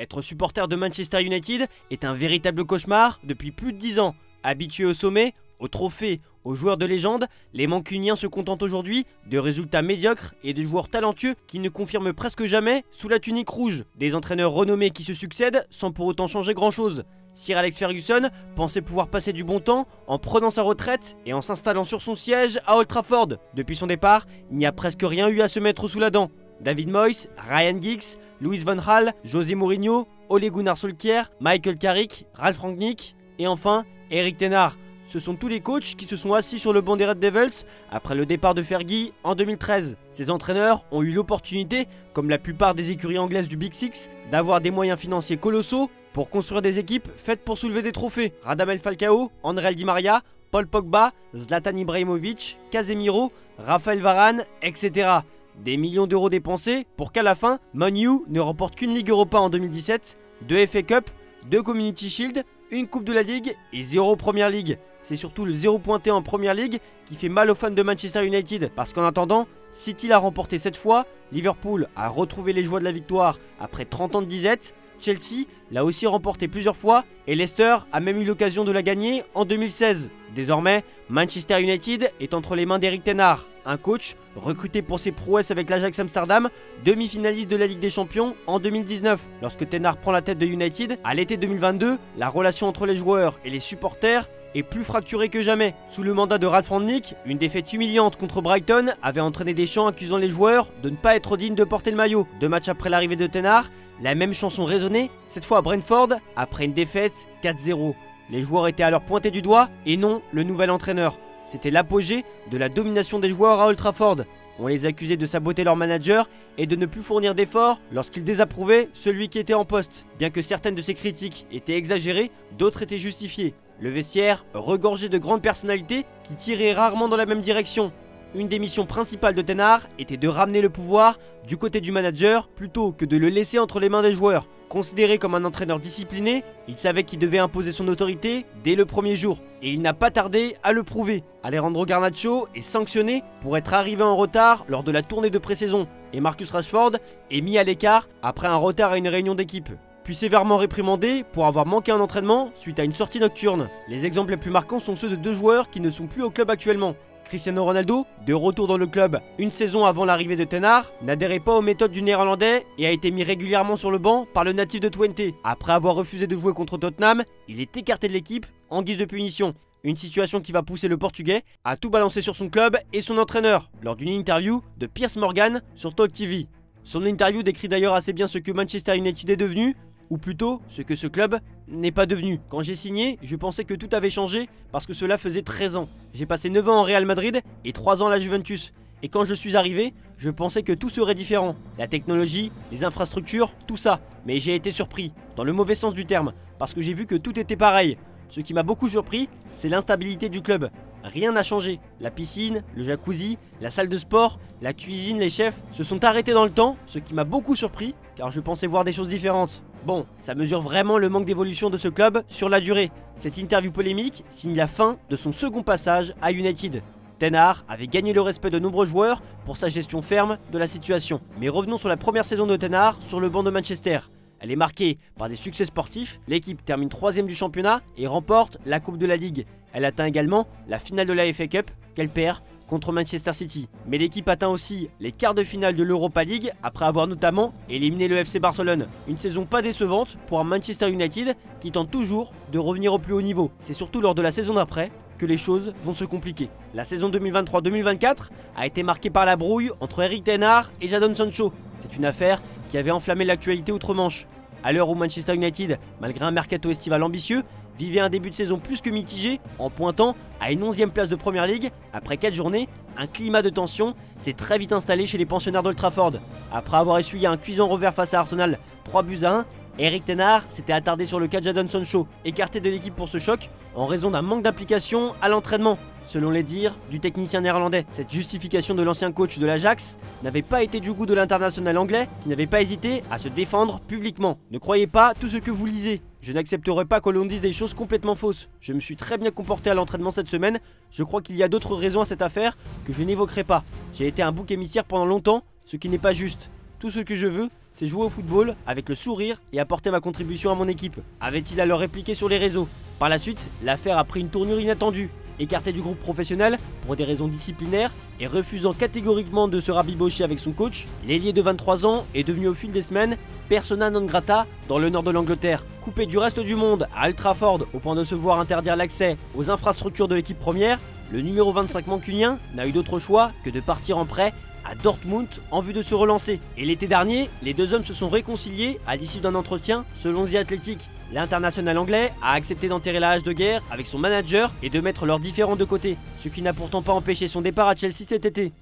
Être supporter de Manchester United est un véritable cauchemar depuis plus de 10 ans. Habitués au sommet, aux trophées, aux joueurs de légende, les Mancuniens se contentent aujourd'hui de résultats médiocres et de joueurs talentueux qui ne confirment presque jamais sous la tunique rouge. Des entraîneurs renommés qui se succèdent sans pour autant changer grand chose. Sir Alex Ferguson pensait pouvoir passer du bon temps en prenant sa retraite et en s'installant sur son siège à Old Trafford. Depuis son départ, il n'y a presque rien eu à se mettre sous la dent. David Moyes, Ryan Giggs, Louis van Gaal, José Mourinho, Ole Gunnar Solskjaer, Michael Carrick, Ralf Rangnick et enfin Erik ten Hag. Ce sont tous les coachs qui se sont assis sur le banc des Red Devils après le départ de Fergie en 2013. Ces entraîneurs ont eu l'opportunité, comme la plupart des écuries anglaises du Big Six, d'avoir des moyens financiers colossaux pour construire des équipes faites pour soulever des trophées. Radamel Falcao, André Di Maria, Paul Pogba, Zlatan Ibrahimovic, Casemiro, Raphaël Varane, etc. Des millions d'euros dépensés pour qu'à la fin, Man U ne remporte qu'une Ligue Europa en 2017, 2 FA Cup, 2 Community Shield, une Coupe de la Ligue et 0 Première Ligue. C'est surtout le 0 pointé en Première Ligue qui fait mal aux fans de Manchester United. Parce qu'en attendant, City l'a remporté 7 fois, Liverpool a retrouvé les joies de la victoire après 30 ans de disette, Chelsea l'a aussi remporté plusieurs fois et Leicester a même eu l'occasion de la gagner en 2016. Désormais, Manchester United est entre les mains d'Erik ten Hag, un coach recruté pour ses prouesses avec l'Ajax Amsterdam, demi-finaliste de la Ligue des Champions en 2019. Lorsque ten Hag prend la tête de United, à l'été 2022, la relation entre les joueurs et les supporters est plus fracturée que jamais. Sous le mandat de Ralf Rangnick, une défaite humiliante contre Brighton avait entraîné des chants accusant les joueurs de ne pas être dignes de porter le maillot. 2 matchs après l'arrivée de ten Hag, la même chanson résonnait, cette fois à Brentford, après une défaite 4-0. Les joueurs étaient alors pointés du doigt et non le nouvel entraîneur. C'était l'apogée de la domination des joueurs à Old Trafford. On les accusait de saboter leur manager et de ne plus fournir d'efforts lorsqu'ils désapprouvaient celui qui était en poste. Bien que certaines de ces critiques étaient exagérées, d'autres étaient justifiées. Le vestiaire regorgeait de grandes personnalités qui tiraient rarement dans la même direction. Une des missions principales de ten Hag était de ramener le pouvoir du côté du manager plutôt que de le laisser entre les mains des joueurs. Considéré comme un entraîneur discipliné, il savait qu'il devait imposer son autorité dès le premier jour. Et il n'a pas tardé à le prouver. Alejandro Garnacho est sanctionné pour être arrivé en retard lors de la tournée de pré-saison. Et Marcus Rashford est mis à l'écart après un retard à une réunion d'équipe. Puis sévèrement réprimandé pour avoir manqué un entraînement suite à une sortie nocturne. Les exemples les plus marquants sont ceux de 2 joueurs qui ne sont plus au club actuellement. Cristiano Ronaldo, de retour dans le club une saison avant l'arrivée de ten Hag, n'adhérait pas aux méthodes du néerlandais et a été mis régulièrement sur le banc par le natif de Twente. Après avoir refusé de jouer contre Tottenham, il est écarté de l'équipe en guise de punition. Une situation qui va pousser le portugais à tout balancer sur son club et son entraîneur, lors d'une interview de Piers Morgan sur Talk TV. Son interview décrit d'ailleurs assez bien ce que Manchester United est devenu, ou plutôt ce que ce club n'est pas devenu. Quand j'ai signé, je pensais que tout avait changé parce que cela faisait 13 ans. J'ai passé 9 ans au Real Madrid et 3 ans à la Juventus. Et quand je suis arrivé, je pensais que tout serait différent. La technologie, les infrastructures, tout ça. Mais j'ai été surpris, dans le mauvais sens du terme, parce que j'ai vu que tout était pareil. Ce qui m'a beaucoup surpris, c'est l'instabilité du club. Rien n'a changé. La piscine, le jacuzzi, la salle de sport, la cuisine, les chefs se sont arrêtés dans le temps, ce qui m'a beaucoup surpris, car je pensais voir des choses différentes. Bon, ça mesure vraiment le manque d'évolution de ce club sur la durée. Cette interview polémique signe la fin de son second passage à United. Ten Hag avait gagné le respect de nombreux joueurs pour sa gestion ferme de la situation. Mais revenons sur la première saison de ten Hag sur le banc de Manchester. Elle est marquée par des succès sportifs, l'équipe termine 3ème du championnat et remporte la Coupe de la Ligue. Elle atteint également la finale de la FA Cup qu'elle perd contre Manchester City. Mais l'équipe atteint aussi les quarts de finale de l'Europa League après avoir notamment éliminé le FC Barcelone. Une saison pas décevante pour un Manchester United qui tente toujours de revenir au plus haut niveau. C'est surtout lors de la saison d'après que les choses vont se compliquer. La saison 2023-2024 a été marquée par la brouille entre Erik ten Hag et Jadon Sancho. C'est une affaire qui avait enflammé l'actualité outre-Manche. À l'heure où Manchester United, malgré un mercato estival ambitieux, vivait un début de saison plus que mitigé en pointant à une 11e place de Premier League, après 4 journées, un climat de tension s'est très vite installé chez les pensionnaires d'Old Trafford. Après avoir essuyé un cuisant revers face à Arsenal 3-1, Erik ten Hag s'était attardé sur le cas de Jadon Sancho, écarté de l'équipe pour ce choc en raison d'un manque d'implication à l'entraînement, selon les dires du technicien néerlandais. Cette justification de l'ancien coach de l'Ajax n'avait pas été du goût de l'international anglais qui n'avait pas hésité à se défendre publiquement. Ne croyez pas tout ce que vous lisez. Je n'accepterai pas que l'on dise des choses complètement fausses. Je me suis très bien comporté à l'entraînement cette semaine. Je crois qu'il y a d'autres raisons à cette affaire que je n'évoquerai pas. J'ai été un bouc émissaire pendant longtemps, ce qui n'est pas juste. Tout ce que je veux, c'est jouer au football avec le sourire et apporter ma contribution à mon équipe, avait-il alors répliqué sur les réseaux. Par la suite, l'affaire a pris une tournure inattendue. Écarté du groupe professionnel pour des raisons disciplinaires et refusant catégoriquement de se rabibocher avec son coach, l'ailier de 23 ans est devenu au fil des semaines persona non grata dans le nord de l'Angleterre. Coupé du reste du monde à Old Trafford au point de se voir interdire l'accès aux infrastructures de l'équipe première, le numéro 25 mancunien n'a eu d'autre choix que de partir en prêt à Dortmund en vue de se relancer. Et l'été dernier, les deux hommes se sont réconciliés à l'issue d'un entretien selon The Athletic. L'international anglais a accepté d'enterrer la hache de guerre avec son manager et de mettre leurs différends de côté, ce qui n'a pourtant pas empêché son départ à Chelsea cet été.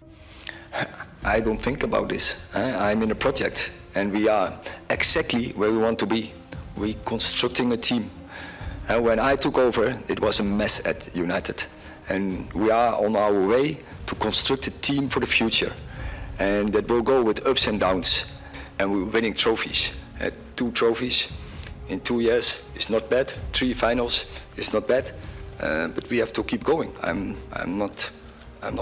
I don't think about this. I'm in a project and we are exactly where we want to be. We're constructing a team. And when I took over, it was a mess at United. And we are on our way to construct a team for the future. And that will go with ups and downs. And we're winning trophies. 2 trophies in 2 years is not bad. 3 finals is not bad. But we have to keep going. I'm not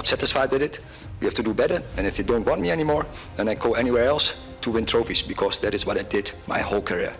satisfied with it. We have to do better. And if they don't want me anymore, then I go anywhere else to win trophies because that is what I did my whole career.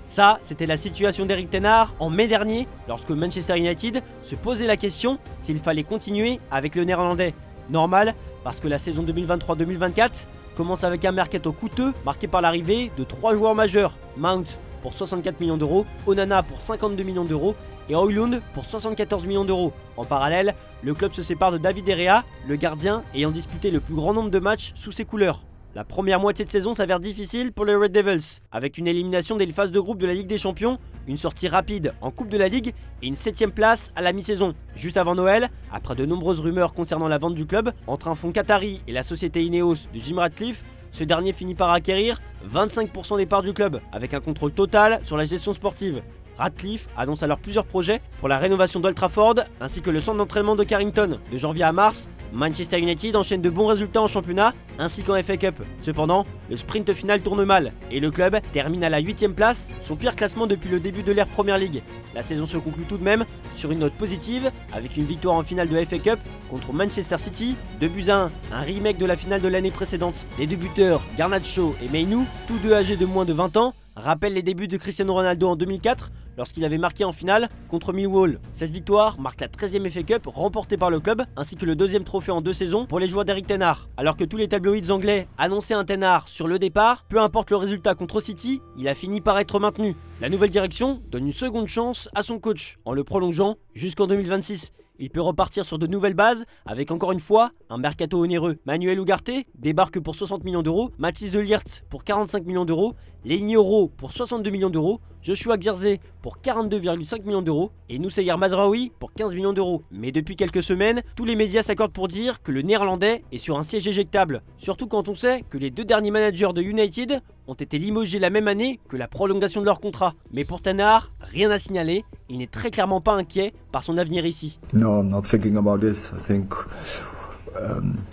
Ça, c'était la situation d'Eric Ten Hag en mai dernier, lorsque Manchester United se posait la question s'il fallait continuer avec le néerlandais. Normal, parce que la saison 2023-2024 commence avec un mercato coûteux marqué par l'arrivée de 3 joueurs majeurs. Mount pour 64 millions d'euros, Onana pour 52 millions d'euros et Højlund pour 74 millions d'euros. En parallèle, le club se sépare de David De Gea, le gardien ayant disputé le plus grand nombre de matchs sous ses couleurs. La première moitié de saison s'avère difficile pour les Red Devils, avec une élimination dès les phases de groupe de la Ligue des Champions, une sortie rapide en Coupe de la Ligue et une 7ème place à la mi-saison. Juste avant Noël, après de nombreuses rumeurs concernant la vente du club entre un fonds qatari et la société Ineos de Jim Ratcliffe, ce dernier finit par acquérir 25% des parts du club, avec un contrôle total sur la gestion sportive. Ratcliffe annonce alors plusieurs projets pour la rénovation d'Old Trafford ainsi que le centre d'entraînement de Carrington. De janvier à mars, Manchester United enchaîne de bons résultats en championnat ainsi qu'en FA Cup. Cependant, le sprint final tourne mal et le club termine à la 8ème place, son pire classement depuis le début de l'ère Premier League. La saison se conclut tout de même sur une note positive avec une victoire en finale de FA Cup contre Manchester City, 2-1, un remake de la finale de l'année précédente. Les deux buteurs, Garnacho et Mainoo, tous deux âgés de moins de 20 ans, rappellent les débuts de Cristiano Ronaldo en 2004 lorsqu'il avait marqué en finale contre Millwall. Cette victoire marque la 13e FA Cup remportée par le club ainsi que le 2e trophée en 2 saisons pour les joueurs d'Eric Ten Hag. Alors que tous les tabloïds anglais annonçaient un Ten Hag sur le départ, peu importe le résultat contre City, il a fini par être maintenu. La nouvelle direction donne une seconde chance à son coach en le prolongeant jusqu'en 2026. Il peut repartir sur de nouvelles bases avec encore une fois un mercato onéreux. Manuel Ugarte débarque pour 60 millions d'euros, Mathis de Ligt pour 45 millions d'euros, Lenny Yoro pour 62 millions d'euros, Joshua Xhirtzy pour 42,5 millions d'euros et Noussair Mazraoui pour 15 millions d'euros. Mais depuis quelques semaines, tous les médias s'accordent pour dire que le néerlandais est sur un siège éjectable. Surtout quand on sait que les 2 derniers managers de United ont été limogés la même année que la prolongation de leur contrat. Mais pour Ten Hag, rien à signaler, il n'est très clairement pas inquiet par son avenir ici. No, I'm not thinking about this. I think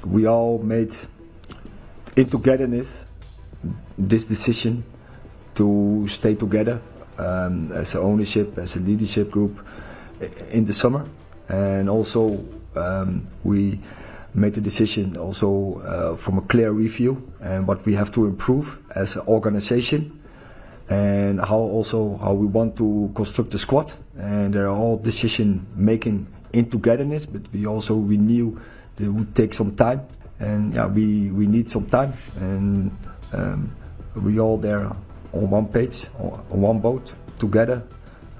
we all made in togetherness this decision to stay together as an ownership, as a leadership group in the summer, and also we made the decision also from a clear review and what we have to improve as an organization and how we want to construct the squad, and they're all decision making in togetherness, but we knew that it would take some time, and yeah, we need some time, and we all there on one page, on one boat, together.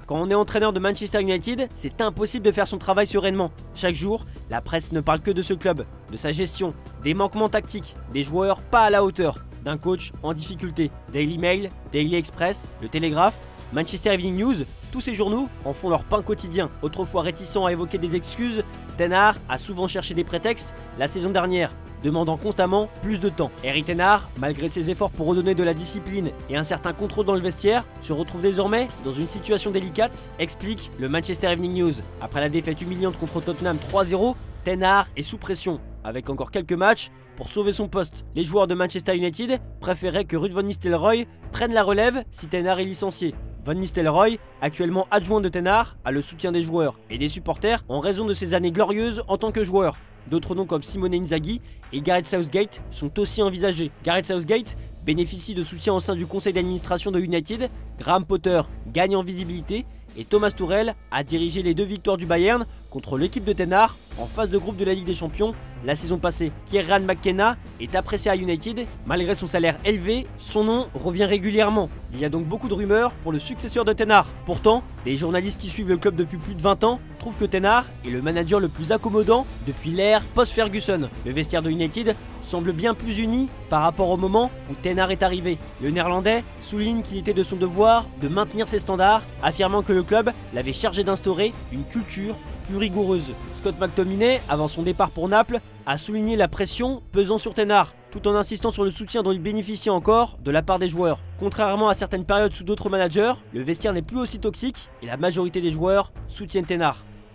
Quand on est entraîneur de Manchester United, c'est impossible de faire son travail sereinement. Chaque jour, la presse ne parle que de ce club, de sa gestion, des manquements tactiques, des joueurs pas à la hauteur, d'un coach en difficulté. Daily Mail, Daily Express, Le Télégraphe, Manchester Evening News, tous ces journaux en font leur pain quotidien. Autrefois réticent à évoquer des excuses, Ten Hag a souvent cherché des prétextes la saison dernière, demandant constamment plus de temps. Eric Ten Hag, malgré ses efforts pour redonner de la discipline et un certain contrôle dans le vestiaire, se retrouve désormais dans une situation délicate, explique le Manchester Evening News. Après la défaite humiliante contre Tottenham 3-0, Ten Hag est sous pression, avec encore quelques matchs pour sauver son poste. Les joueurs de Manchester United préféraient que Ruud van Nistelrooy prenne la relève si Ten Hag est licencié. Van Nistelrooy, actuellement adjoint de Ten Hag, a le soutien des joueurs et des supporters en raison de ses années glorieuses en tant que joueur. D'autres noms comme Simone Inzaghi et Gareth Southgate sont aussi envisagés. Gareth Southgate bénéficie de soutien au sein du conseil d'administration de United, Graham Potter gagne en visibilité et Thomas Tuchel a dirigé les 2 victoires du Bayern contre l'équipe de Ten Hag en phase de groupe de la Ligue des Champions la saison passée. Kieran McKenna est apprécié à United, malgré son salaire élevé, son nom revient régulièrement. Il y a donc beaucoup de rumeurs pour le successeur de Ten Hag. Pourtant, des journalistes qui suivent le club depuis plus de 20 ans trouvent que Ten Hag est le manager le plus accommodant depuis l'ère post-Ferguson. Le vestiaire de United semble bien plus uni par rapport au moment où Ten Hag est arrivé. Le Néerlandais souligne qu'il était de son devoir de maintenir ses standards, affirmant que le club l'avait chargé d'instaurer une culture plus rigoureuse. Scott McTominay, avant son départ pour Naples, a souligné la pression pesant sur Ten Hag, tout en insistant sur le soutien dont il bénéficie encore de la part des joueurs. Contrairement à certaines périodes sous d'autres managers, le vestiaire n'est plus aussi toxique et la majorité des joueurs soutiennent Ten Hag.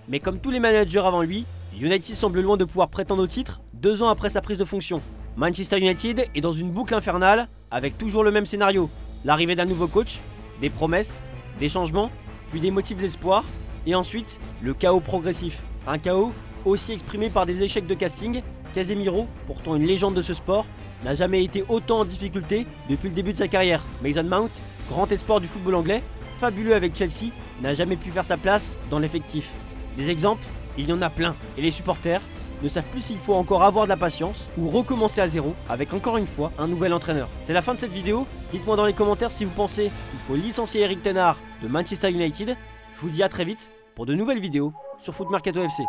Mais comme tous les managers avant lui, United semble loin de pouvoir prétendre au titre 2 ans après sa prise de fonction. Manchester United est dans une boucle infernale avec toujours le même scénario. L'arrivée d'un nouveau coach, des promesses, des changements, puis des motifs d'espoir, et ensuite le chaos progressif. Un chaos aussi exprimé par des échecs de casting. Casemiro, pourtant une légende de ce sport, n'a jamais été autant en difficulté depuis le début de sa carrière. Mason Mount, grand espoir du football anglais, fabuleux avec Chelsea, n'a jamais pu faire sa place dans l'effectif. Des exemples, il y en a plein, et les supporters ne savent plus s'il faut encore avoir de la patience ou recommencer à zéro avec encore une fois un nouvel entraîneur. C'est la fin de cette vidéo, dites-moi dans les commentaires si vous pensez qu'il faut licencier Erik ten Hag de Manchester United. Je vous dis à très vite pour de nouvelles vidéos sur Foot Mercato FC.